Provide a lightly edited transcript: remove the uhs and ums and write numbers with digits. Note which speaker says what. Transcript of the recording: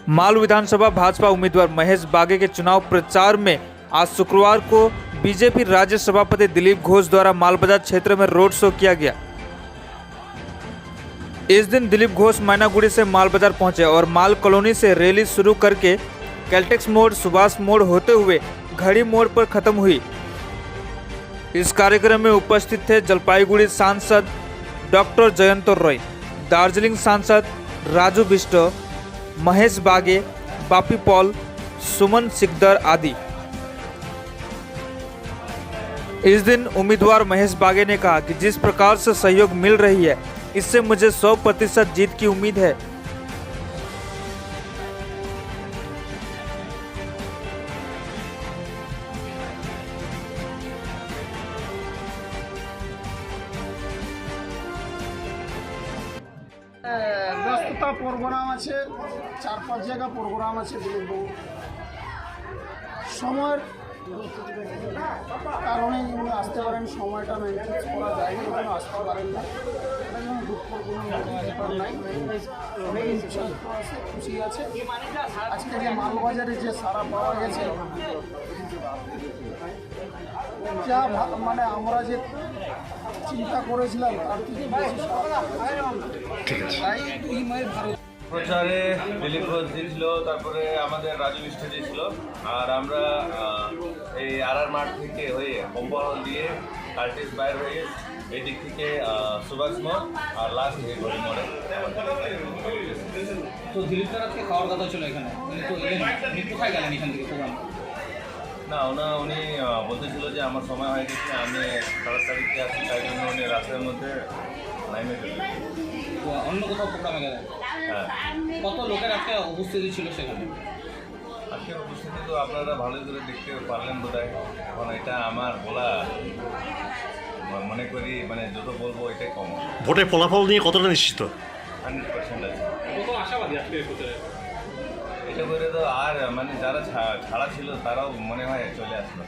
Speaker 1: माल विधानसभा भाजपा उम्मीदवार महेश बागे के चुनाव प्रचार में आज शुक्रवार को बीजेपी राज्य सभापति दिलीप घोष द्वारा मालबाजार क्षेत्र में रोड शो किया गया। इस दिन दिलीप घोष मैनागुड़ी से मालबाजार पहुंचे और माल कॉलोनी से रैली शुरू करके कैलटेक्स मोड़, सुभाष मोड़ होते हुए घड़ी मोड़ पर खत्म हुई। इस कार्यक्रम में उपस्थित थे जलपाईगुड़ी सांसद डॉक्टर जयंत रॉय, दार्जिलिंग सांसद राजू बिष्ट, महेश बागे, बापी पॉल, सुमन सिकदर आदि। इस दिन उम्मीदवार महेश बागे ने कहा कि जिस प्रकार से सहयोग मिल रही है, इससे मुझे 100% जीत की उम्मीद है।
Speaker 2: ব্যস্ততা প্রোগ্রাম আছে, 4-5 জায়গা প্রোগ্রাম আছে দিলীপবাবু। সময়ের কারণে উনি আসতে পারেন, সময়টা মেনটেন করা যায় না, উনি আসতে পারেন না। এটা যেন দুঃখের কোনো ব্যাপার নাই, অনেক আছে, খুশি আছে। আজকে যে মালবাজারে যে সারা পাওয়া গেছে, যা মানে আমরা যে চিন্তা করেছিলাম তার থেকে বেশি
Speaker 3: ঠিক আছে।
Speaker 2: তাই এই মায়ের ভারত
Speaker 4: প্রচারে দিলীপ ঘোষ দিয়েছিল, তারপরে আমাদের রাজু বিষ্ট দিয়েছিল, আর আমরা এই আর মাঠ থেকে হয়ে কম্পাউন্ড হল দিয়ে কার্টিস বাইর হয়ে এই দিক থেকে সুভাষ মোড় আর লাস্ট হয়ে ঘড়ি মোড়ে।
Speaker 5: তো দিলীপ দার আজকে খাওয়ার কথা ছিল এখানে, উনি তো এলেন, উনি কোথায় গেলেন এখান থেকে প্রোগ্রাম?
Speaker 4: না, উনি বলতেছিল যে আমার সময় হয়ে গেছে, আমি 7 তারিখে আসি, তাই জন্য উনি রাস্তার মধ্যে নাইমে চলে গেলেন।
Speaker 5: তো অন্য কোথাও প্রোগ্রামে গেলেন?
Speaker 4: হ্যাঁ,
Speaker 5: কত লোকের একটা উপস্থিতি ছিল সেখানে?
Speaker 4: আজকের উপস্থিতি তো আপনারা ভালোই করে দেখতে পারলেন বোধহয়। এখন এটা আমার বলা মনে করি, মানে যত বলবো এটাই কম।
Speaker 3: ভোটের ফলাফল নিয়ে কতটা নিশ্চিত?
Speaker 4: 100% আছে।
Speaker 5: কত আশাবাদী আজকে প্রচারে?
Speaker 4: এটা করে তো আর মানে যারা ছাড়া ছিল তারাও মনে হয় চলে আসলো।